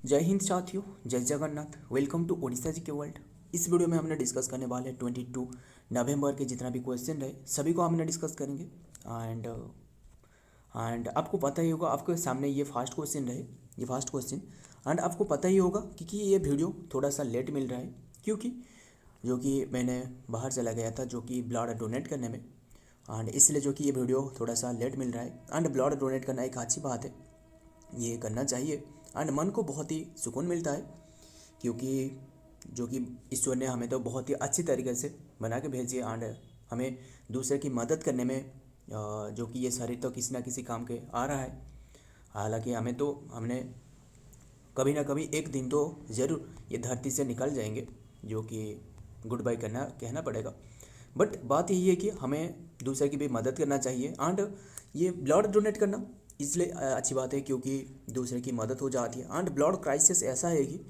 जय हिंद साथियों, जय जगन्नाथ। वेलकम टू ओडिशा जी के वर्ल्ड। इस वीडियो में हमने डिस्कस करने वाले हैं 22 नवंबर के जितना भी क्वेश्चन रहे सभी को हमने डिस्कस करेंगे। एंड आपको पता ही होगा, आपके सामने ये फर्स्ट क्वेश्चन रहे, ये फर्स्ट क्वेश्चन। एंड आपको पता ही होगा कि ये वीडियो थोड़ा सा लेट मिल रहा है क्योंकि जो कि मैंने बाहर चला गया था जो कि ब्लड डोनेट करने में। एंड इसलिए जो कि ये वीडियो थोड़ा सा लेट मिल रहा है। एंड ब्लड डोनेट करना एक अच्छी बात है, ये करना चाहिए। एंड मन को बहुत ही सुकून मिलता है क्योंकि जो कि ईश्वर ने हमें तो बहुत ही अच्छी तरीके से बना के भेजी है। एंड हमें दूसरे की मदद करने में जो कि ये शरीर तो किसी ना किसी काम के आ रहा है। हालांकि हमने कभी ना कभी एक दिन तो ज़रूर ये धरती से निकल जाएंगे, जो कि गुड बाय कहना पड़ेगा। बट बात यही है कि हमें दूसरे की भी मदद करना चाहिए। एंड ये ब्लड डोनेट करना इसलिए अच्छी बात है क्योंकि दूसरे की मदद हो जाती है। एंड ब्लड क्राइसिस ऐसा है कि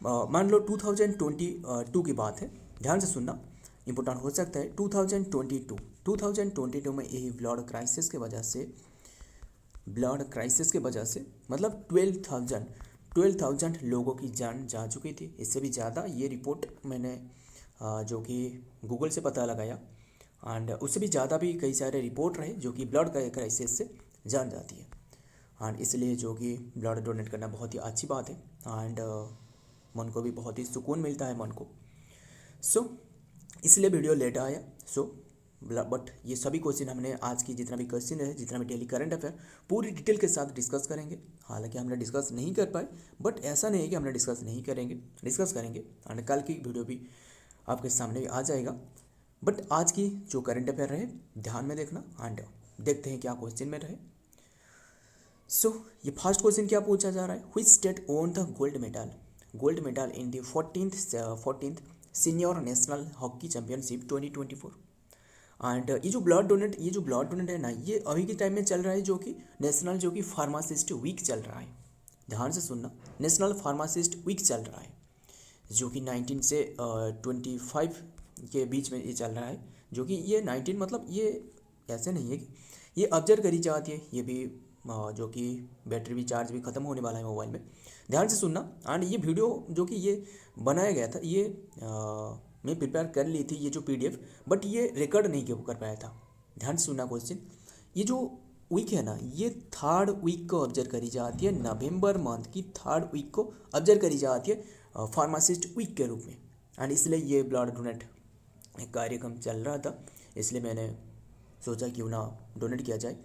मान लो 2022 की बात है, ध्यान से सुनना, इम्पोर्टेंट हो सकता है। 2022 में यही ब्लड क्राइसिस के वजह से मतलब 12,000 लोगों की जान जा चुकी थी। इससे भी ज़्यादा ये रिपोर्ट मैंने जो कि गूगल से पता लगाया। एंड उससे भी ज़्यादा भी कई सारे रिपोर्ट रहे जो कि ब्लड क्राइसिस से जान जाती है। एंड इसलिए जो कि ब्लड डोनेट करना बहुत ही अच्छी बात है। एंड मन को भी बहुत ही सुकून मिलता है मन को। सो इसलिए वीडियो लेट आया। बट ये सभी क्वेश्चन हमने आज की जितना भी क्वेश्चन है, जितना भी डेली करंट अफेयर पूरी डिटेल के साथ डिस्कस करेंगे। हालांकि हमने डिस्कस नहीं कर पाए, बट ऐसा नहीं है कि हमने डिस्कस नहीं करेंगे, डिस्कस करेंगे। एंड कल की वीडियो भी आपके सामने आ जाएगा। बट आज की जो करंट अफेयर रहे ध्यान में देखना। एंड देखते हैं क्या क्वेश्चन में रहे। ये फर्स्ट क्वेश्चन क्या पूछा जा रहा है, which state won the gold medal in the 14th senior national hockey championship 2024। And ये जो ब्लड डोनेट है ना, ये अभी के टाइम में चल रहा है जो कि नेशनल जो कि फार्मासिस्ट वीक चल रहा है। ध्यान से सुनना, नेशनल फार्मासिस्ट वीक चल रहा है जो कि 19 से 25 के बीच में ये चल रहा है। जो कि ये 19 मतलब ये ऐसे नहीं है कि ये ऑब्जर्व करी जाती है, ये भी जो कि बैटरी भी चार्ज भी ख़त्म होने वाला है मोबाइल में। ध्यान से सुनना। एंड ये वीडियो जो कि ये बनाया गया था, ये मैं प्रिपेयर कर ली थी ये जो PDF, बट ये रिकॉर्ड नहीं कर पाया था। ध्यान से सुनना क्वेश्चन। ये जो वीक है ना, ये 3rd वीक को ऑब्जर्व करी जाती है, नवंबर मंथ की 3rd वीक को ऑब्जर्व करी जाती है फार्मासिस्ट वीक के रूप में। एंड इसलिए ये ब्लड डोनेट एक कार्यक्रम चल रहा था, इसलिए मैंने सोचा क्यों ना डोनेट किया जाए।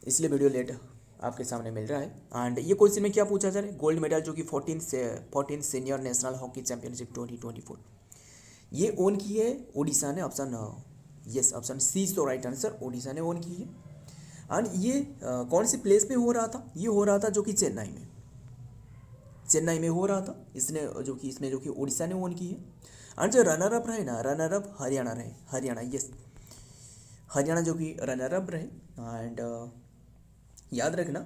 इसलिए वीडियो लेट आपके सामने मिल रहा है। एंड ये क्वेश्चन में क्या पूछा जा रहा है, गोल्ड मेडल जो कि 14 सीनियर नेशनल हॉकी चैंपियनशिप 2024 ये ओन की है ओडिशा ने। Option C is the right answer, Odisha ने ओन की है। एंड ये कौन सी प्लेस पे हो रहा था, ये हो रहा था जो कि चेन्नई में हो रहा था। इसमें जो कि ओडिशा ने ओन की है। एंड जो रनर अप रहे ना, runner up Haryana yes, Haryana जो कि रनर अप रहे। एंड याद रखना,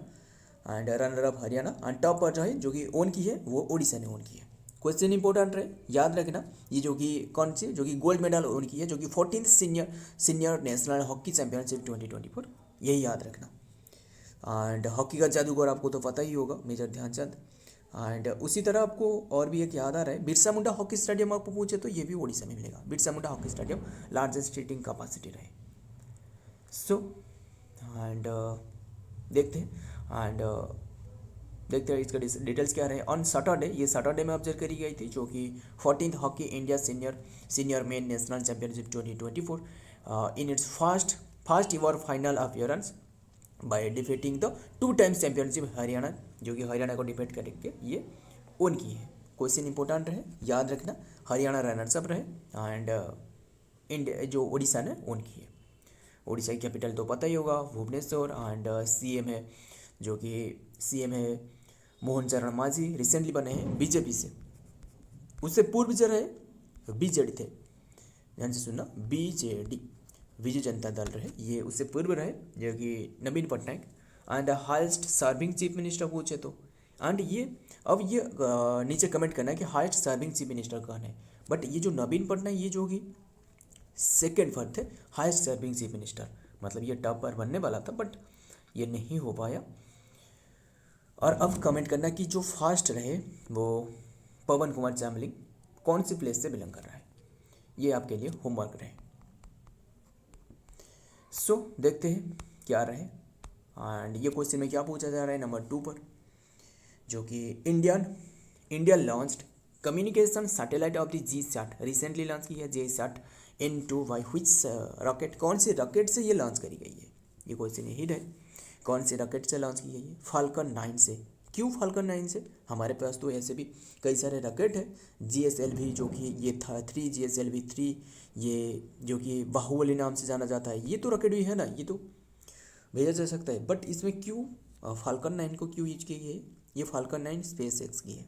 and runner up Haryana. And top पर जो है जो कि ओन की है वो ओडिशा ने ओन की है। क्वेश्चन इंपॉर्टेंट रहे, याद रखना। ये जो कि कौन सी जो कि गोल्ड मेडल ओन की है, जो कि 14th senior national hockey championship 2024, यही याद रखना। एंड हॉकी का जादूगर आपको तो पता ही होगा, मेजर ध्यानचंद। एंड उसी तरह आपको और भी एक याद आ रहा है, बिरसा मुंडा हॉकी स्टेडियम आपको पूछे तो ये भी ओडिशा में मिलेगा। Birsa Munda hockey stadium largest seating capacity रहे। एंड देखते हैं। एंड देखते हैं इसका डिटेल्स क्या रहे। ऑन सैटरडे, ये सैटरडे में ऑब्जर्व करी गई थी जो कि 14th hockey India senior men national championship 2024 in its first ever final appearance by defeating the 2 times championship Haryana, जो कि हरियाणा को डिफीट करके ये ओन की है। क्वेश्चन इंपॉर्टेंट रहे, याद रखना। हरियाणा रनर्स अप रहे। एंड इंडिया जो उड़ीसा ने ओन की है। उड़ीसा की कैपिटल तो पता ही होगा, भुवनेश्वर। एंड CM है जो कि CM है मोहन चरण मांझी, रिसेंटली बने हैं बीजेपी से। उससे पूर्व जो रहे BJD थे, ध्यान से सुनना, BJD बिजू जनता दल रहे, ये उससे पूर्व रहे जो कि Naveen Patnaik. And highest serving chief minister पूछे तो। एंड ये अब ये नीचे कमेंट करना है कि हाईएस्ट सर्विंग चीफ मिनिस्टर कौन है। बट ये जो नवीन पटनायक, ये जो कि सेकेंड पर थे हाईएस्ट सर्विंग चीफ मिनिस्टर, मतलब ये टॉप पर बनने वाला था बट ये नहीं हो पाया। और अब कमेंट करना कि जो फास्ट रहे वो पवन कुमार जामलिंग कौन सी प्लेस से बिलोंग कर रहा है। ये आपके लिए होमवर्क रहे। सो देखते हैं क्या रहे। एंड ये क्वेश्चन में क्या पूछा जा रहा है नंबर 2 पर, जो कि India launched communication satellite of the GSAT, recently launch की है GSAT N2 by which rocket, कौन सी रॉकेट से ये लॉन्च करी गई है। ये क्वेश्चन यही रहे, कौन सी रॉकेट से लॉन्च की गई है। फाल्कन 9 से। क्यों फाल्कन 9 से? हमारे पास तो ऐसे भी कई सारे रॉकेट है, GSLV जो कि ये था 3, GSLV 3, ये जो कि बाहुबली नाम से जाना जाता है, ये तो रॉकेट भी है ना, ये तो भेजा जा सकता है। बट इसमें क्यों फाल्कन 9 को क्यों यूज की गई है? ये फाल्कन 9 स्पेस एक्स की है,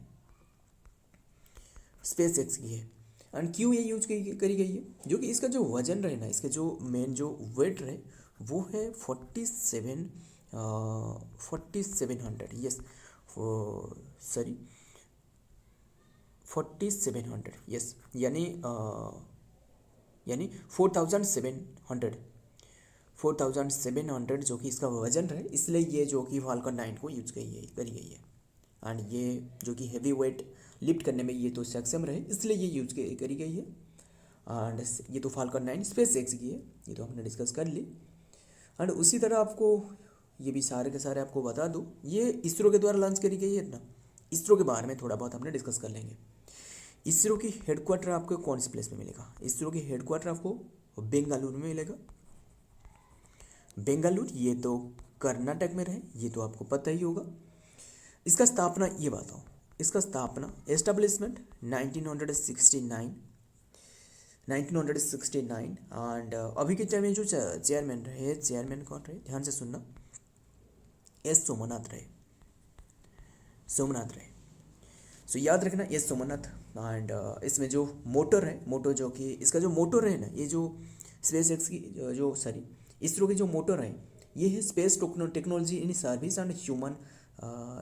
स्पेस एक्स की है। एंड क्यों ये यूज करी गई है? जो कि इसका जो वजन रहे ना, इसका जो मेन जो वेट रहे वो है 4700, यस सॉरी 4700, यस, यानी 4700 जो कि इसका वजन रहे, इसलिए ये जो कि फाल्कन 9 को यूज करी गई है। एंड ये जो कि हैवी वेट लिफ्ट करने में ये तो सक्षम रहे, इसलिए ये यूज करी गई है। एंड ये तो फाल्कन 9 स्पेस एक्स की है, ये तो हमने डिस्कस कर ली। एंड उसी तरह आपको ये भी सारे के सारे आपको बता दूँ, ये इसरो के द्वारा लॉन्च करी गई है ना। इसरो के बारे में थोड़ा बहुत हमने डिस्कस कर लेंगे। इसरो की हेडक्वार्टर आपको कौन सी प्लेस में मिलेगा? इसरो की हेडक्वार्टर आपको बेंगलुरु में मिलेगा। बेंगलुरु ये तो कर्नाटक में रहे, ये तो आपको पता ही होगा। इसका स्थापना ये बताओ, इसका स्थापना एस्टेब्लिशमेंट 1969 एंड अभी के टाइम में जो चेयरमैन रहे, चेयरमैन कौन रहे, ध्यान से सुनना, एस सोमनाथ रहे, सोमनाथ रहे। सो याद रखना एस सोमनाथ। एंड इसमें जो मोटर है, मोटर जो कि इसका जो मोटर है ना, ये जो स्पेस एक्स की जो सॉरी इसरो की जो मोटर है, ये है space technology in service and human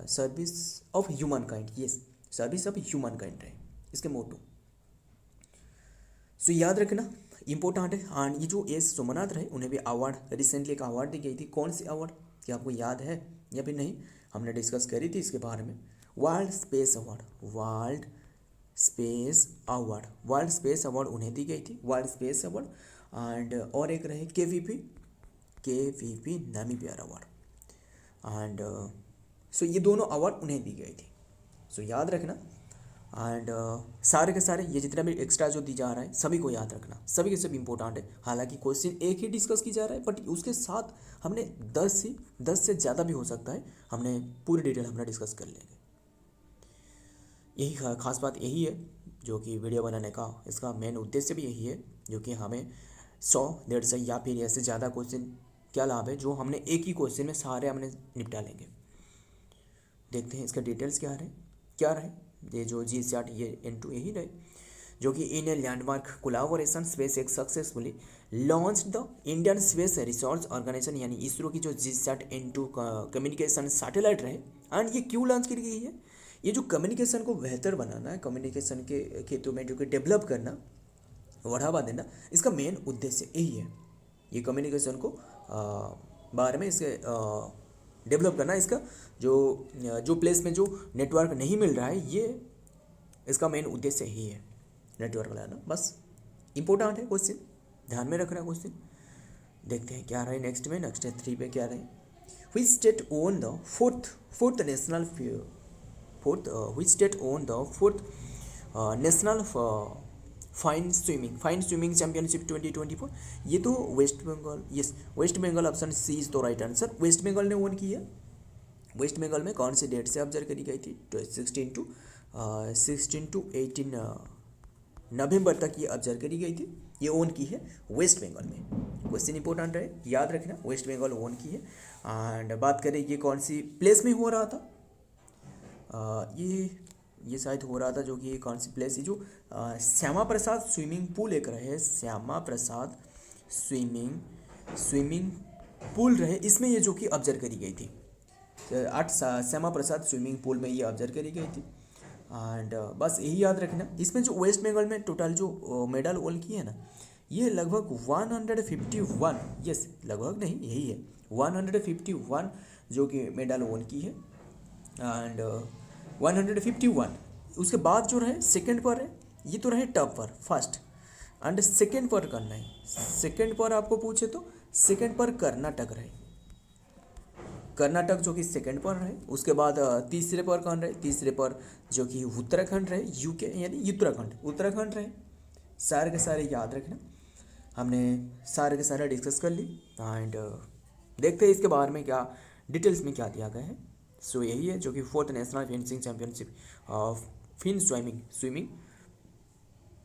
service of human kind, yes, service of human kind है इसके मोटो। सो याद रखना, इंपॉर्टेंट है। एंड ये जो एस सोमनाथ रहे, उन्हें भी अवार्ड, रिसेंटली एक अवार्ड दी गई थी। कौन सी अवार्ड, क्या आपको याद है या फिर नहीं? हमने डिस्कस करी थी इसके बारे में। World space award, world space award उन्हें दी गई थी, वर्ल्ड स्पेस अवार्ड। एंड और एक रहे केवीपी नामीबियर अवार्ड। एंड सो ये दोनों अवार्ड उन्हें दी गई थी। सो याद रखना। एंड सारे के सारे ये जितना भी एक्स्ट्रा जो दी जा रहा है सभी को याद रखना, सभी के सब इंपॉर्टेंट है। हालांकि क्वेश्चन एक ही डिस्कस की जा रहा है, बट उसके साथ हमने 10 से ज़्यादा भी हो सकता है, हमने पूरी डिटेल हमने डिस्कस कर लेंगे। यही खास बात यही है जो कि वीडियो बनाने का इसका मेन उद्देश्य भी यही है, जो कि हमें 100-150 या फिर ऐसे ज़्यादा क्वेश्चन क्या लाभ है जो हमने एक ही क्वेश्चन में सारे हमने निपटा लेंगे। देखते हैं इसका डिटेल्स क्या रहे। ये जो जीसैट ये N2 यही रहे, जो कि in a landmark collaboration SpaceX successfully launch the Indian space research organisation, यानी इसरो की जो जीसैट N2 कम्युनिकेशन सैटेलाइट रहे। एंड ये क्यों लॉन्च की गई है? ये जो कम्युनिकेशन को बेहतर बनाना है, कम्युनिकेशन के क्षेत्रों में जो कि डेवलप करना, बढ़ावा देना, इसका मेन उद्देश्य यही है। ये कम्युनिकेशन को बारे में इसके डेवलप करना, इसका जो प्लेस में जो नेटवर्क नहीं मिल रहा है, ये इसका मेन उद्देश्य ही है, नेटवर्क लाना। बस इंपॉर्टेंट है क्वेश्चन, ध्यान में रखना क्वेश्चन। देखते हैं क्या रहे नेक्स्ट में। नेक्स्ट 3 पे क्या रहे, which state won the fourth national fin swimming championship 2024? ये तो West Bengal, yes, West Bengal option C is तो राइट आंसर। वेस्ट बंगाल ने ओन किया। वेस्ट बंगाल में कौन सी डेट से ऑब्जर्व करी गई थी? 16 to 18 नवंबर तक ये ऑब्जर्व करी गई थी। ये ओन की है वेस्ट बंगाल में। क्वेश्चन इंपॉर्टेंट है, याद रखना, वेस्ट बंगाल ओन की है। एंड बात करें ये कौन सी प्लेस में हो रहा था, ये शायद हो रहा था जो कि कौन सी प्लेस है, जो श्यामा प्रसाद स्विमिंग पूल एक रहे, श्यामा प्रसाद स्विमिंग पूल रहे, इसमें ये जो कि ऑब्जर्व करी गई थी। 8 श्यामा प्रसाद स्विमिंग पूल में ये ऑब्जर्व करी गई थी। एंड बस यही याद रखना। इसमें जो वेस्ट बंगाल में टोटल जो मेडल ओल की है ना, ये लगभग 151, यस, लगभग नहीं, यही है 151 जो कि मेडल ओन की है। एंड 151। उसके बाद जो रहे सेकंड पर है, ये तो रहे टॉप पर फर्स्ट, एंड सेकंड पर करना है। सेकंड पर आपको पूछे तो सेकंड पर कर्नाटक रहे, कर्नाटक जो कि सेकंड पर रहे। उसके बाद तीसरे पर कौन रहे, तीसरे पर जो कि उत्तराखंड रहे, यूके यानी उत्तराखंड, उत्तराखंड रहे। सारे के सारे याद रखना, हमने सारे के सारे डिस्कस कर ली एंड देखते हैं इसके बारे में क्या डिटेल्स में क्या दिया गया है। सो यही है जो कि fourth national fencing championship of fin swimming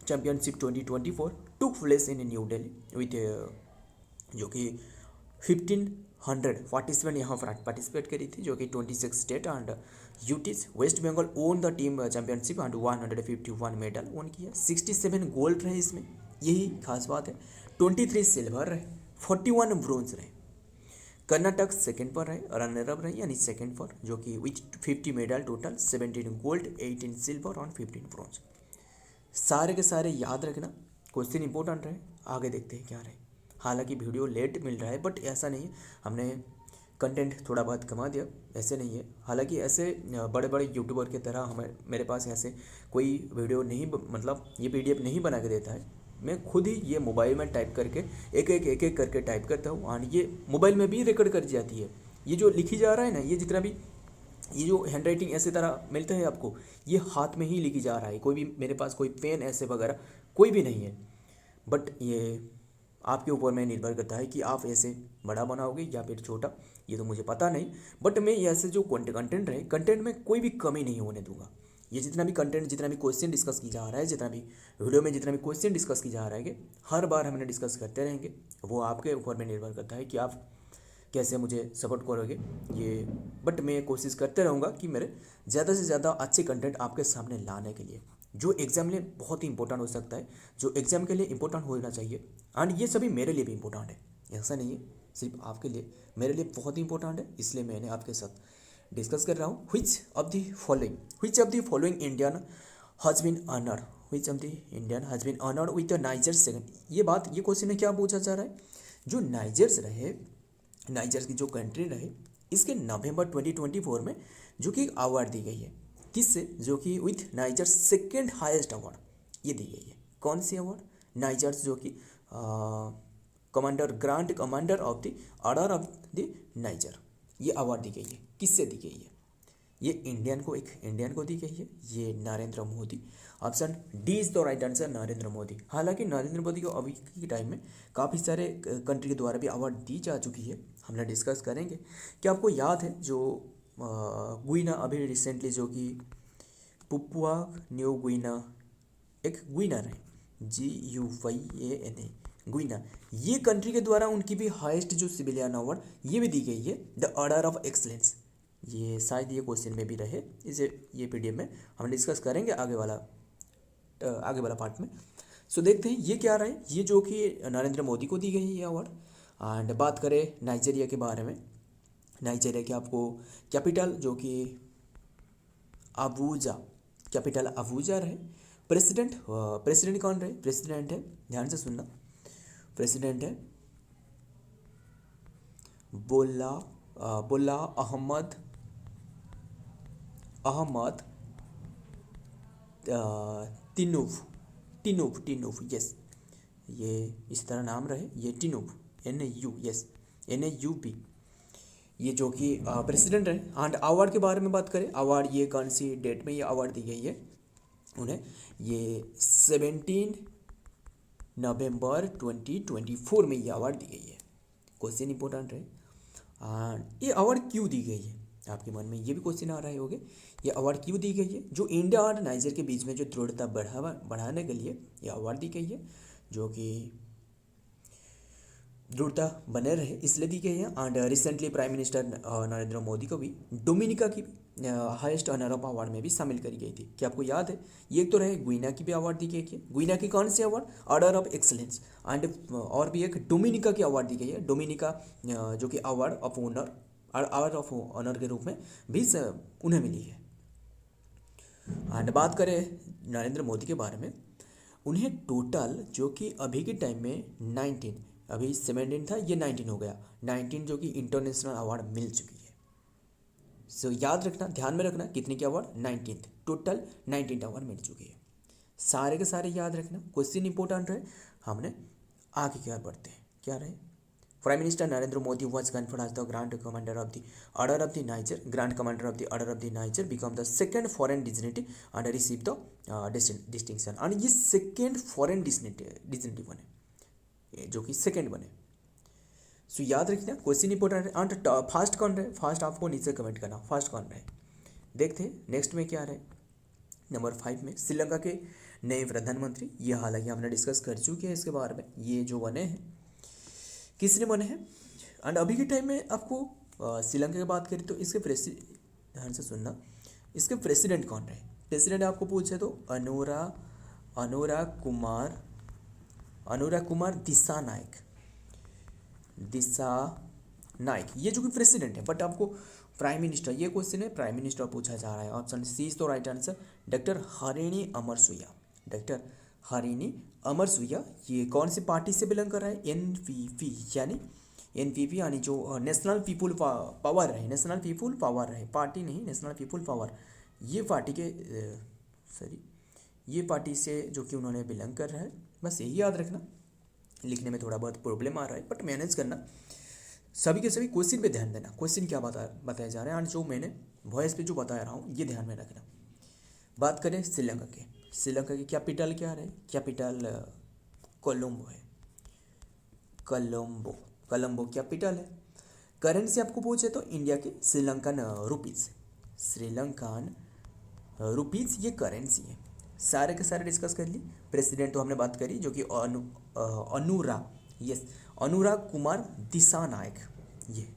championship 2024 took place in New Delhi with जो कि 1500 पार्टिसिपेंट यहाँ पर पार्टिसिपेट करी थी, जो कि 26 state and UTs. West Bengal won the team championship and 151 medal won किया, 67 गोल्ड रहे इसमें, यही खास बात है। 23 सिल्वर रहे, 41 ब्रोंज रहे। कर्नाटक सेकंड पर रहे, रनर अप रहे यानी सेकंड पर, जो कि with 50 medal total, 17 gold, 18 silver और 15 ब्रोंज। सारे के सारे याद रखना, क्वेश्चन इंपॉर्टेंट रहे। आगे देखते हैं क्या रहे। हालांकि वीडियो लेट मिल रहा है बट ऐसा नहीं है, हमने कंटेंट थोड़ा बहुत कमा दिया, ऐसे नहीं है। हालांकि ऐसे बड़े बड़े यूट्यूबर की तरह हमें मेरे पास ऐसे कोई वीडियो नहीं, मतलब ये पीडीएफ नहीं बना के देता है। मैं खुद ही ये मोबाइल में टाइप करके एक एक करके टाइप करता हूँ और ये मोबाइल में भी रिकॉर्ड कर जाती है। ये जो लिखी जा रहा है ना, ये जितना भी ये जो हैंड राइटिंग ऐसे तरह मिलता है आपको, ये हाथ में ही लिखी जा रहा है। कोई भी मेरे पास कोई पेन ऐसे वगैरह कोई भी नहीं है, बट ये आपके ऊपर में निर्भर करता है कि आप ऐसे बड़ा बनाओगे या फिर छोटा, ये तो मुझे पता नहीं। बट मैं ऐसे जो कंटेंट रहे, कंटेंट में कोई भी कमी नहीं होने दूंगा। ये जितना भी कंटेंट, जितना भी क्वेश्चन डिस्कस की जा रहा है, जितना भी वीडियो में जितना भी क्वेश्चन डिस्कस की जा रहा है, हर बार हमने डिस्कस करते रहेंगे। वो आपके ऊपर में निर्भर करता है कि आप कैसे मुझे सपोर्ट करोगे ये। बट मैं कोशिश करते रहूँगा कि मेरे ज़्यादा से ज़्यादा अच्छे कंटेंट आपके सामने लाने के लिए, जो एग्ज़ाम लिए बहुत ही इंपॉर्टेंट हो सकता है, जो एग्ज़ाम के लिए इंपॉर्टेंट होना चाहिए। एंड ये सभी मेरे लिए भी इंपॉर्टेंट है, ऐसा नहीं है सिर्फ आपके लिए, मेरे लिए बहुत ही इंपॉर्टेंट है। इसलिए मैंने आपके साथ डिस्कस कर रहा हूँ। Which of the following Indian has been honoured, which of the Indian has been honoured with the Niger second. ये बात, ये क्वेश्चन में क्या पूछा जा रहा है, जो नाइजर्स रहे, नाइजर की जो कंट्री रहे, इसके नवंबर 2024 में जो कि अवार्ड दी गई है, किससे, जो कि with niger second highest award ये दी गई है। कौन सी अवार्ड, नाइजर जो कि commander, grand commander of the order of the niger, ये अवार्ड दी गई है। किससे दी गई है, ये इंडियन को, एक इंडियन को दी गई है, ये Narendra Modi. Option D is the right answer, Narendra Modi. हालांकि नरेंद्र मोदी को अभी के टाइम में काफ़ी सारे कंट्री के द्वारा भी अवार्ड दी जा चुकी है, हमने डिस्कस करेंगे। क्या आपको याद है जो गुइना अभी रिसेंटली, जो कि पुपुआ न्यू गुइना, एक गुइना है, GUYANA, गुइना, ये कंट्री के द्वारा उनकी भी हाईएस्ट जो सिविलियन अवार्ड ये भी दी गई है, द ऑर्डर ऑफ एक्सलेंस। ये शायद ये क्वेश्चन में भी रहे, इसे ये पीडीएफ में हम डिस्कस करेंगे आगे वाला पार्ट में। सो देखते हैं ये क्या रहा है, ये जो कि नरेंद्र मोदी को दी गई है ये अवार्ड। एंड बात करें नाइजीरिया के बारे में, नाइजीरिया के आपको कैपिटल जो कि अबूजा, कैपिटल अबूजा रहे। प्रेसिडेंट कौन रहे, प्रेसिडेंट है, ध्यान से सुनना, प्रेसिडेंट है बोला अहमद टिनूब, यस, ये इस तरह नाम रहे, ये टिनूब, NAU, यस, NAUB, ये जो कि प्रेसिडेंट रहे। एंड अवार्ड के बारे में बात करें, अवार्ड ये कौन सी डेट में ये अवार्ड दी गई है उन्हें, ये 17 नवंबर 2024 में ये अवार्ड दी गई है। क्वेश्चन इंपॉर्टेंट रहे। ये अवार्ड क्यों दी गई है, आपके मन में ये भी क्वेश्चन आ रहे होंगे, ये अवार्ड क्यों दी गई है। जो इंडिया और नाइजर के बीच में जो दृढ़ता बढ़ाने के लिए ये अवार्ड दी गई है, जो कि दृढ़ता बने रहे इसलिए दी गई है। And recently prime minister Narendra Modi को भी डोमिनिका की हाईएस्ट ऑनर ऑफ अवार्ड में भी शामिल करी गई थी। क्या आपको याद है, ये एक तो रहे गुइना की भी अवार्ड दी गई है, गुइना की कौन सी award, order of excellence. And और भी एक डोमिनिका की अवार्ड दी गई है, डोमिनिका जो कि award of honour, award of honour के रूप में भी उन्हें मिली है। एंड बात करें नरेंद्र मोदी के बारे में, उन्हें टोटल जो कि अभी के टाइम में 19, अभी 17 था, ये 19 हो गया, 19 जो कि इंटरनेशनल अवार्ड मिल चुकी है। सो याद रखना, ध्यान में रखना कितने के अवार्ड, 19th, टोटल 19 अवार्ड मिल चुके हैं। सारे के सारे याद रखना, क्वेश्चन इंपॉर्टेंट रहे। हमने आगे क्या बढ़ते हैं, क्या रहे, prime minister Narendra Modi was conferred as the Grand Commander of the Order of the Niger. Grand Commander of the Order of the Niger become the second foreign dignity and receive the distinction. and ये second foreign dignity बने, ये जो कि second बने। सो याद रखना, question important है। And fast कौन रहे, फास्ट आपको नीचे कमेंट करना, फास्ट कौन रहे। देखते हैं नेक्स्ट में क्या रहे। नंबर 5 में श्रीलंका के नए प्रधानमंत्री, ये हालांकि हमने डिस्कस कर चुके हैं इसके बारे में, ये जो बने हैं किसने बने हैं। एंड अभी के टाइम में आपको श्रीलंका की बात करें तो इसके ध्यान से सुनना, इसके प्रेसिडेंट कौन रहे। प्रेसिडेंट आपको पूछे तो अनुराग कुमार दिशा नायक, ये जो कि प्रेसिडेंट है। बट आपको प्राइम मिनिस्टर, ये क्वेश्चन है प्राइम मिनिस्टर पूछा जा रहा है। ऑप्शन सी इज तो राइट आंसर, डॉक्टर हरिणी अमरसुया। ये कौन सी पार्टी से बिलोंग कर रहा है, एनपीपी यानी जो नेशनल पीपुल पावर है, पार्टी नहीं, नेशनल पीपुल पावर, ये पार्टी के ये पार्टी से जो कि उन्होंने बिलोंग कर रहा है। बस यही याद रखना, लिखने में थोड़ा बहुत प्रॉब्लम आ रहा है बट मैनेज करना। सभी के सभी क्वेश्चन पे ध्यान देना, क्वेश्चन क्या बताया जा रहा है, और जो मैंने वॉइस पे जो बता रहा हूँ ये ध्यान में रखना। बात करें श्रीलंका की कैपिटल क्या है, कैपिटल कोलंबो है, कोलंबो कैपिटल है। करेंसी आपको पूछे तो इंडिया के श्रीलंकन रुपीज़ ये करेंसी है। सारे के सारे डिस्कस कर ली। प्रेसिडेंट तो हमने बात करी जो कि अनुराग कुमार दिसानायक। ये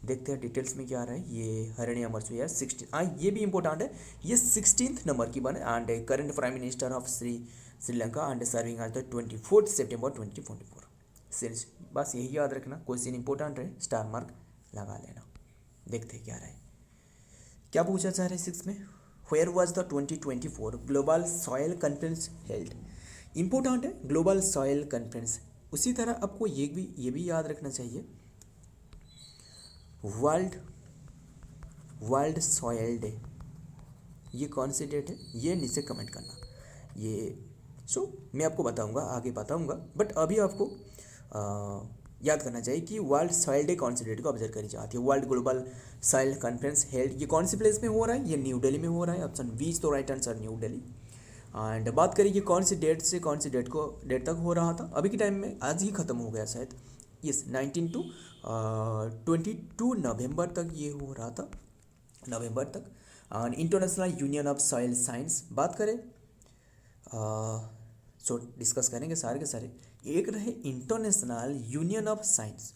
देखते हैं डिटेल्स में क्या आ रहा है। ये हरिणी अमरसुया 16, ये भी इंपॉर्टेंट है, ये 16th नंबर की बने and current prime minister of Sri Lanka and serving as the 24 सितंबर 2024। बस यही याद रखना, क्वेश्चन इंपॉर्टेंट है, स्टार मार्क लगा लेना। देखते हैं क्या रहा है, क्या पूछा जा रहा है 6 में। Where was the 2024 global soil conference held. Important है ग्लोबल सॉयल कॉन्फ्रेंस। उसी तरह आपको ये भी याद रखना चाहिए, वर्ल्ड सॉयल डे, ये कौन सी डेट है, ये नीचे कमेंट करना। ये मैं आपको बताऊंगा, आगे बताऊंगा, बट अभी आपको याद करना चाहिए कि वर्ल्ड सॉइल डे कौन सी डेट को ऑब्जर्व करी जाती है। World global soil conference held, ये कौन सी प्लेस में हो रहा है, ये न्यू दिल्ली में हो रहा है। ऑप्शन बी तो right answer, new Delhi. And बात करिए कि कौन सी डेट से कौन सी डेट तक हो रहा था, अभी के टाइम में आज ही ख़त्म हो गया शायद। यस 19 to 22 नवंबर तक ये हो रहा था, नवंबर तक। And international union of soil science बात करें डिस्कस करेंगे सारे के सारे। एक रहे इंटरनेशनल यूनियन ऑफ साइंस,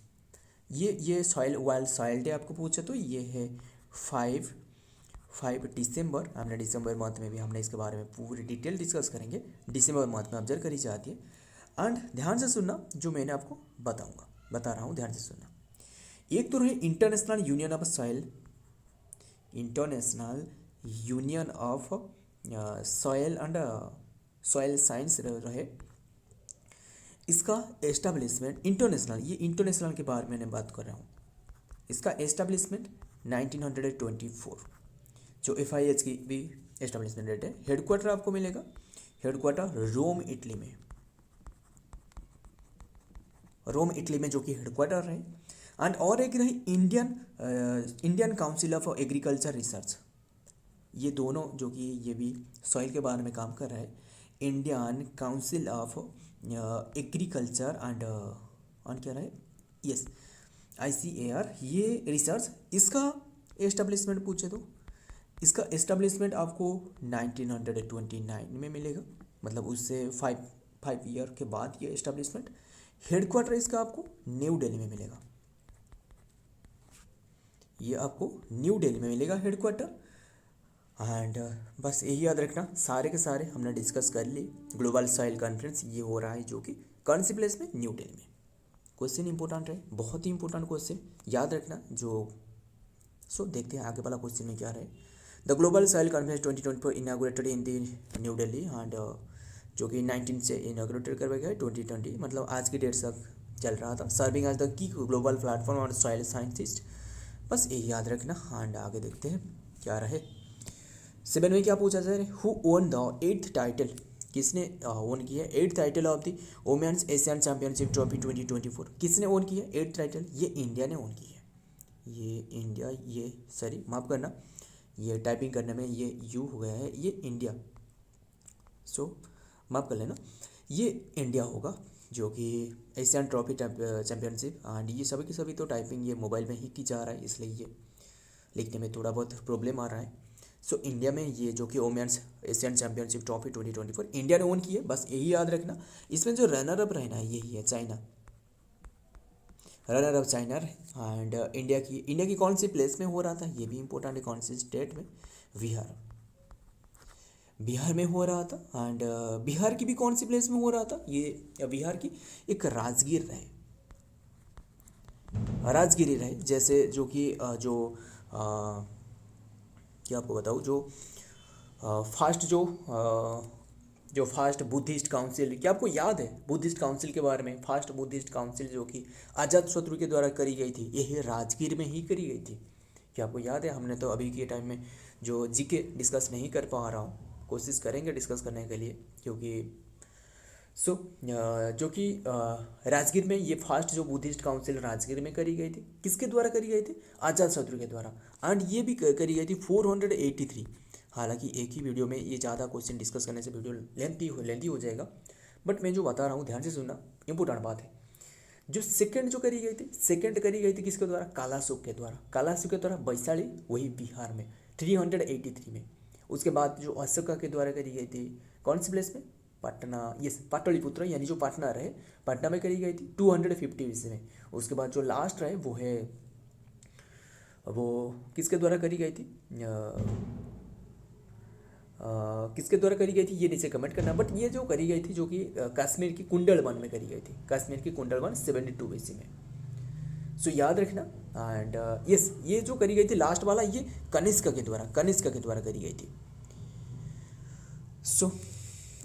ये सॉइल वर्ल्ड सॉइल डे आपको पूछे तो ये है 5 दिसंबर। हमने दिसंबर मंथ में भी हमने इसके बारे में पूरी डिटेल डिस्कस करेंगे, दिसंबर मंथ में ऑब्जर्व करी जाती है। एंड ध्यान से सुनना, जो मैंने आपको बता रहा हूँ, ध्यान से सुनना। एक तो रहे international union of soil, international union of soil and soil science रहे। इसका एस्टेब्लिशमेंट इंटरनेशनल, ये इंटरनेशनल के बारे में मैं बात कर रहा हूँ। इसका एस्टेब्लिशमेंट 1924, जो FIH की भी एस्टेब्लिशमेंट डेट है। हेडक्वार्टर आपको मिलेगा, हेडक्वार्टर रोम इटली में जो कि हेडक्वार्टर है। एंड और एक रही Indian council of agriculture research, ये दोनों जो कि ये भी सॉइल के बारे में काम कर रहा है। Indian council of agriculture and क्या रहा है, यस ICAR, ये रिसर्च। इसका एस्टेब्लिशमेंट पूछे तो इसका एस्टेब्लिशमेंट आपको 1929 में मिलेगा, मतलब उससे 5 ईयर के बाद ये एस्टेब्लिशमेंट। हेडक्वार्टर इसका आपको न्यू दिल्ली में मिलेगा, ये आपको न्यू दिल्ली में मिलेगा हेडक्वार्टर। एंड बस यही याद रखना, सारे के सारे हमने डिस्कस कर ली। ग्लोबल सॉइल कॉन्फ्रेंस ये हो रहा है जो कि कौन सी प्लेस में, न्यू दिल्ली में। क्वेश्चन इंपॉर्टेंट है, बहुत ही इंपॉर्टेंट क्वेश्चन, याद रखना जो। देखते हैं आगे वाला क्वेश्चन में क्या रहे। The global soil conference 2024 inaugurated in the new Delhi and जो कि 19 से इनागुरेटेड करवाया गया 2020, मतलब आज की डेट तक चल रहा था। सर्विंग एज द की global platform on soil scientist बस ये याद रखना। एंड आगे देखते हैं क्या रहे। 7 में क्या पूछा जा रहा है, who won the 8th title, किसने ओन किया 8th title of the women's Asian championship trophy 2024, किसने ओन किया 8th टाइटल, ये इंडिया ने ओन किया है। ये इंडिया, ये सॉरी माफ़ करना, ये टाइपिंग करने में ये यू हो गया है, ये इंडिया, सो माफ़ कर लेना, ये इंडिया होगा जो कि एशियन ट्रॉफी चैंपियनशिप। एंड ये सभी की सभी तो टाइपिंग ये मोबाइल में ही की जा रहा है, इसलिए ये लिखने में थोड़ा बहुत प्रॉब्लम आ रहा है। सो इंडिया में ये जो कि women's Asian championship trophy 2024 India ने ओन की है, बस यही याद रखना। इसमें जो रनर अप रहना है यही है China, runner up China. And India की कौन सी प्लेस में हो रहा था ये भी इंपॉर्टेंट है, कौन सी स्टेट में, बिहार, बिहार में हो रहा था। एंड बिहार की भी कौन सी प्लेस में हो रहा था, ये बिहार की एक राजगीर रहे, राजगिरी रहे, जैसे जो कि क्या आपको बताऊँ, जो फास्ट जो फास्ट बुद्धिस्ट काउंसिल, क्या आपको याद है बुद्धिस्ट काउंसिल के बारे में, फास्ट बुद्धिस्ट काउंसिल जो कि अजात शत्रु के द्वारा करी गई थी, यही राजगीर में ही करी गई थी। क्या आपको याद है? हमने तो अभी के टाइम में जो जीके डिस्कस नहीं कर पा रहा हूँ, कोशिश करेंगे डिस्कस करने के लिए, क्योंकि जो कि राजगीर में ये फास्ट जो बुद्धिस्ट काउंसिल राजगीर में करी गई थी, किसके द्वारा करी गई थी, अजात शत्रु के द्वारा। एंड ये भी करी गई थी 483। हालांकि एक ही वीडियो में ये ज़्यादा क्वेश्चन डिस्कस करने से वीडियो लेंथी हो जाएगा, बट मैं जो बता रहा हूँ ध्यान से सुनना, इंपॉर्टेंट बात है। जो सेकंड जो करी गई थी, सेकंड करी गई थी किसके द्वारा, कालाशोक के द्वारा, कालाशोक के द्वारा वैशाली, वही बिहार में 383 में। उसके बाद जो अशोका के द्वारा करी गई थी कौन सी प्लेस में, पटना, ये पाटलिपुत्र यानी जो पटना रहे, पटना में करी गई थी 250 में। उसके बाद जो लास्ट रहे वो किसके द्वारा करी गई थी, किसके द्वारा करी गई थी ये नीचे कमेंट करना। बट ये जो करी गई थी जो कि कश्मीर की कुंडलवन में करी गई थी, कश्मीर की कुंडलवन 72 BC में, सो याद रखना। एंड यस, ये जो करी गई थी लास्ट वाला, ये कनिष्क के द्वारा करी गई थी। सो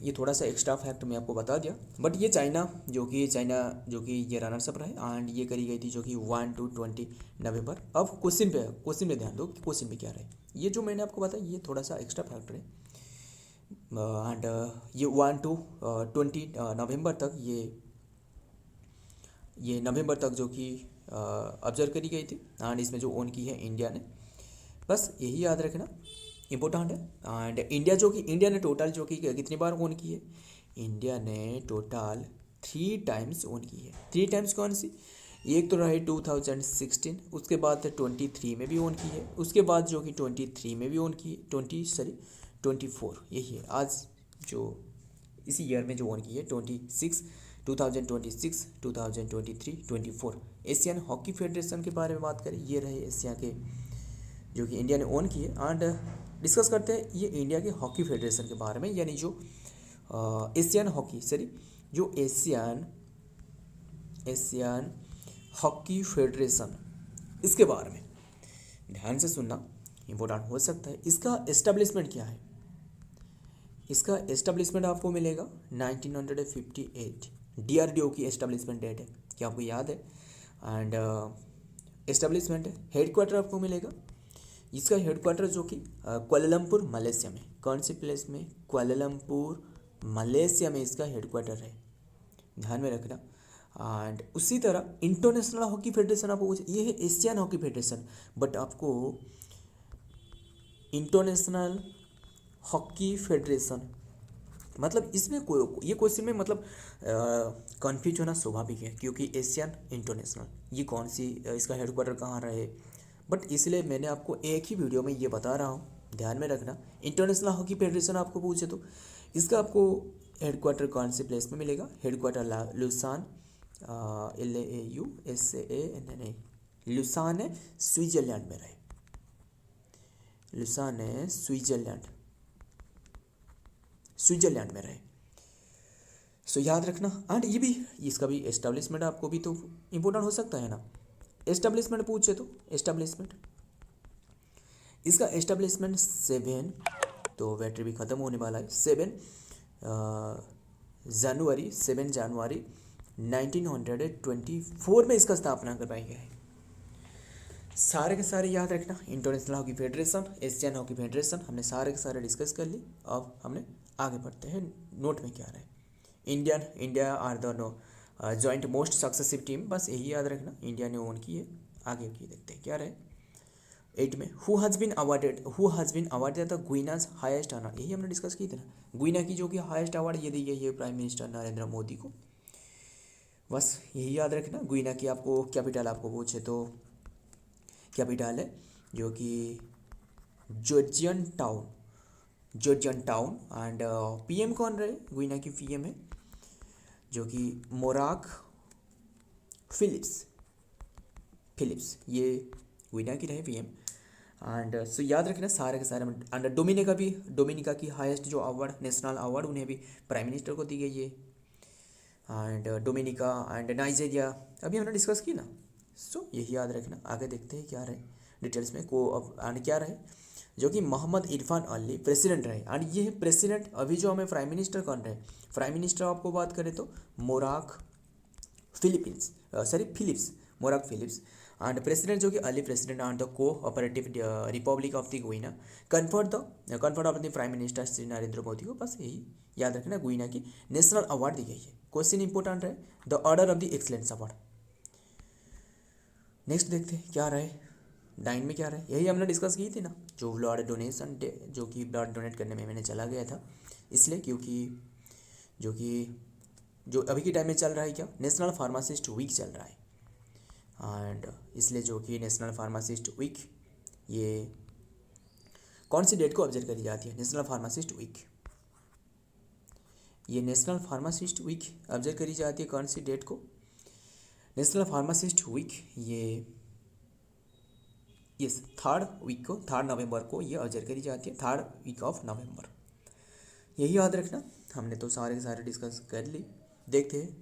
ये थोड़ा सा एक्स्ट्रा फैक्ट मैं आपको बता दिया। बट ये चाइना जो कि ये रनर्स अप रहे, एंड ये करी गई थी जो कि 1 to 20 नवंबर। अब क्वेश्चन पे ध्यान दो कि क्वेश्चन पे क्या रहे। ये जो मैंने आपको बताया ये थोड़ा सा एक्स्ट्रा फैक्टर है। एंड ये 1 to 20 नवंबर तक, ये नवंबर तक जो कि ऑब्जर्व करी गई थी। एंड इसमें जो ओन की है इंडिया ने, बस यही याद रखना, इम्पोर्टेंट है। एंड इंडिया ने टोटल जो कि कितनी बार ओन की है, इंडिया ने टोटल 3 टाइम्स ओन की है। 3 टाइम्स कौन सी, एक तो रहे 2016, उसके बाद 23 में भी ओन की है, उसके बाद जो कि 23 में भी ओन की है, 24 यही है आज जो इसी ईयर में जो ओन की है 2026, 2023, 24। एशियन हॉकी फेडरेशन के बारे में बात करें, ये रहे एशिया के जो कि इंडिया ने ओन किए। एंड डिस्कस करते हैं ये इंडिया के हॉकी फेडरेशन के बारे में, यानी जो एशियन हॉकी फेडरेशन, इसके बारे में ध्यान से सुनना, इम्पोर्टेंट हो सकता है। इसका एस्टेब्लिशमेंट क्या है, इसका एस्टेब्लिशमेंट आपको मिलेगा 1958, DRDO की एस्टेब्लिशमेंट डेट है, क्या आपको याद है। एंड एस्टेब्लिशमेंट हेडक्वार्टर आपको मिलेगा, इसका हेडक्वार्टर जो कि कुआलालंपुर मलेशिया में, कौन सी प्लेस में, कुआलालंपुर मलेशिया में इसका हेडक्वार्टर है, ध्यान में रखना। एंड उसी तरह इंटरनेशनल हॉकी फेडरेशन आपको, ये है एशियन हॉकी फेडरेशन, बट आपको इंटरनेशनल हॉकी फेडरेशन मतलब इसमें ये क्वेश्चन में मतलब कन्फ्यूज होना स्वाभाविक है, क्योंकि एशियन इंटरनेशनल ये कौन सी, इसका हेडक्वार्टर कहाँ रहे, बट इसलिए मैंने आपको एक ही वीडियो में ये बता रहा हूँ, ध्यान में रखना। इंटरनेशनल हॉकी फेडरेशन आपको पूछे तो इसका आपको हेडक्वार्टर कौन से प्लेस में मिलेगा, हेडक्वार्टर लुसान, LAUSAN, लुसान है स्विट्जरलैंड में रहे, लुसान है स्विट्जरलैंड में रहे, सो याद रखना। एंड ये भी, इसका भी एस्टेब्लिशमेंट आपको भी तो इम्पोर्टेंट हो सकता है ना, एस्टेब्लिशमेंट पूछे तो एस्टेब्लिशमेंट, इसका एस्टेब्लिशमेंट 7, तो बैटरी भी ख़त्म होने वाला है, 7 जनवरी 1924 में इसका स्थापना करवाई गई है। सारे के सारे याद रखना, international hockey federation, Asian hockey federation, हमने सारे के सारे डिस्कस कर ली। अब हमने आगे बढ़ते हैं, नोट में क्या रहे। India are the joint most successive team, बस यही याद रखना, इंडिया ने ओन की है। आगे की देखते हैं क्या रहे 8 में। Who has been awarded the Guyana's highest honour, यही हमने डिस्कस की थी ना, गुइना की जो कि हाईएस्ट अवार्ड ये दी गई है प्राइम मिनिस्टर नरेंद्र मोदी को। बस यही याद रखना। गुइना की आपको कैपिटल आपको पूछे तो कैपिटल है जो कि जॉर्जियन टाउन एंड पीएम कौन रहे, गुइना की पीएम है जो कि मोराक फिलिप्स, ये गुइना की रहे पीएम। एंड सो याद रखना सारे के सारे। एंड डोमिनिका की हाईएस्ट जो अवार्ड, नेशनल अवार्ड, उन्हें भी प्राइम मिनिस्टर को दी गई है। एंड डोमिनिका एंड नाइजीरिया अभी हमने डिस्कस की ना, सो यही याद रखना। आगे देखते हैं क्या रहे डिटेल्स में को अब एंड क्या रहे जो कि मोहम्मद इरफान अली प्रेसिडेंट रहे। एंड ये प्रेसिडेंट अभी जो हमें प्राइम मिनिस्टर कौन रहे, प्राइम मिनिस्टर आपको बात करें तो मोराक Philips, Morak Philips. And president जो कि Ali president and the cooperative Republic of the गुइना conferred of the prime minister Shri Narendra Modi को। बस यही याद रखना, गुइना की नेशनल अवार्ड दी गई है। क्वेश्चन इंपॉर्टेंट है, the order of the excellence award. Next देखते हैं क्या रहे 9 में क्या रहे, यही हमने डिस्कस की थी ना, जो ब्लड डोनेशन डे, जो कि ब्लड डोनेट करने में मैंने चला गया था इसलिए, क्योंकि जो अभी के टाइम में चल रहा है क्या, नेशनल फार्मासिस्ट वीक चल रहा है। एंड इसलिए जो कि नेशनल फार्मासिस्ट वीक ये कौन सी डेट को ऑब्जर्व करी जाती है, नेशनल फार्मासिस्ट वीक, ये नेशनल फार्मासिस्ट वीक ऑब्जर्व करी जाती है कौन सी डेट को, नेशनल फार्मासिस्ट वीक ये यस 3rd वीक को, 3 नवंबर को ये ऑब्जर्व करी जाती है, 3rd वीक ऑफ नवंबर। यही याद रखना, हमने तो सारे के सारे डिस्कस कर ली। देखते हैं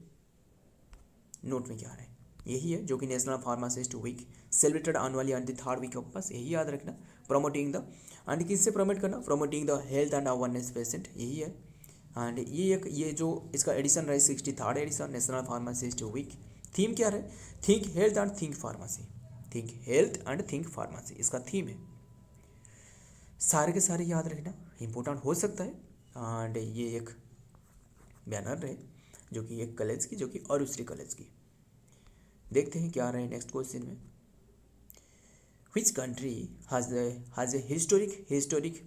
नोट में क्या है, यही है जो कि national pharmacist week celebrated annually on the 3rd week of, बस यही याद रखना। प्रमोटिंग द एंड किससे प्रमोट करना, promoting the health and awareness patient, यही है। एंड ये जो इसका एडिशन रहे 63rd edition national pharmacist week. Theme क्या रहे, think health and think pharmacy, think health and think pharmacy इसका थीम है। सारे के सारे याद रखना, इंपॉर्टेंट हो सकता है। एंड ये एक बैनर रहे जो कि एक कॉलेज की, जो कि और दूसरी कॉलेज की। देखते हैं क्या रहे नेक्स्ट क्वेश्चन में। Which country has a historic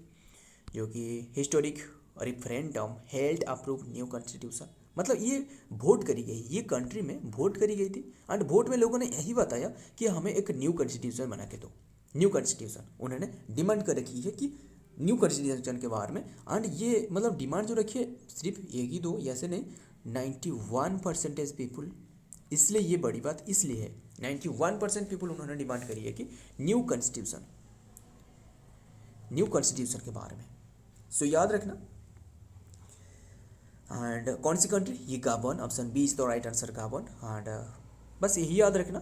जो कि historic referendum held approve new constitution, मतलब ये वोट करी गई, ये कंट्री में वोट करी गई थी। एंड वोट में लोगों ने यही बताया कि हमें एक न्यू कॉन्स्टिट्यूशन बना के दो, न्यू कॉन्स्टिट्यूशन उन्होंने डिमांड कर रखी है कि न्यू कॉन्स्टिट्यूशन के बारे में। एंड ये मतलब डिमांड जो रखी है सिर्फ एक ही दो ऐसे नहीं, 91% पीपुल, इसलिए ये बड़ी बात इसलिए है 91% पीपुल उन्होंने डिमांड करी है कि न्यू कॉन्स्टिट्यूशन के बारे में। सो याद रखना। एंड कौन सी कंट्री, ये Gabon, option B is the right answer Gabon. And बस यही याद रखना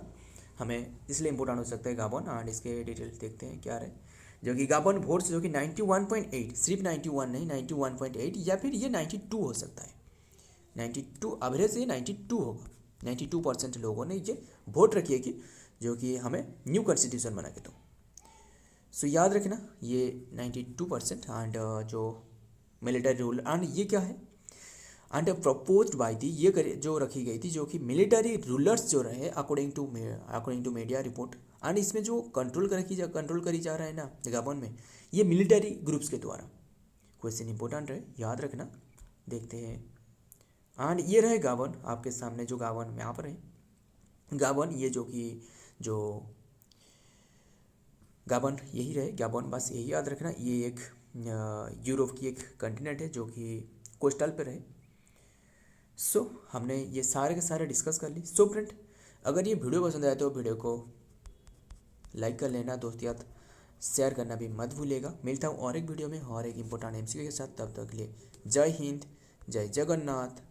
हमें, इसलिए इंपॉर्टेंट हो सकता है गाबन। एंड इसके डिटेल्स देखते हैं क्या रहे, जो कि गाबन वोट्स जो कि 91.8, सिर्फ 91 नहीं 91.8 या फिर ये 92 हो सकता है, 92 एवरेज ये 92 होगा। 92% लोगों ने ये वोट रखी है कि जो कि हमें न्यू कॉन्स्टिट्यूशन बना के दो। सो याद रखना ये 92%। एंड जो मिलिटरी रूल एंड ये क्या है, एंड प्रपोज्ड बाय दी, ये जो रखी गई थी जो कि मिलिटरी रूलर्स जो रहे according to media report. And इसमें जो कंट्रोल करी जा रहा है ना गाबन में, ये मिलिटरी ग्रुप्स के द्वारा। क्वेश्चन इंपॉर्टेंट है, याद रखना। देखते हैं। एंड ये रहे गाबन आपके सामने, जो गाबन यहाँ पर है गाबन, ये जो कि गाबन यही रहे गाबन, बस यही याद रखना। ये एक यूरोप की एक कंटिनेंट है जो कि कोस्टल पे रहे। सो हमने ये सारे के सारे डिस्कस कर ली। सो फ्रेंड, अगर ये वीडियो पसंद आया तो वीडियो को लाइक कर लेना, दोस्त याद शेयर करना भी मत भूलिएगा। मिलता हूँ और एक वीडियो में और एक इम्पोर्टेंट एमसीक्यू के साथ, तब तक के लिए जय हिंद, जय जगन्नाथ।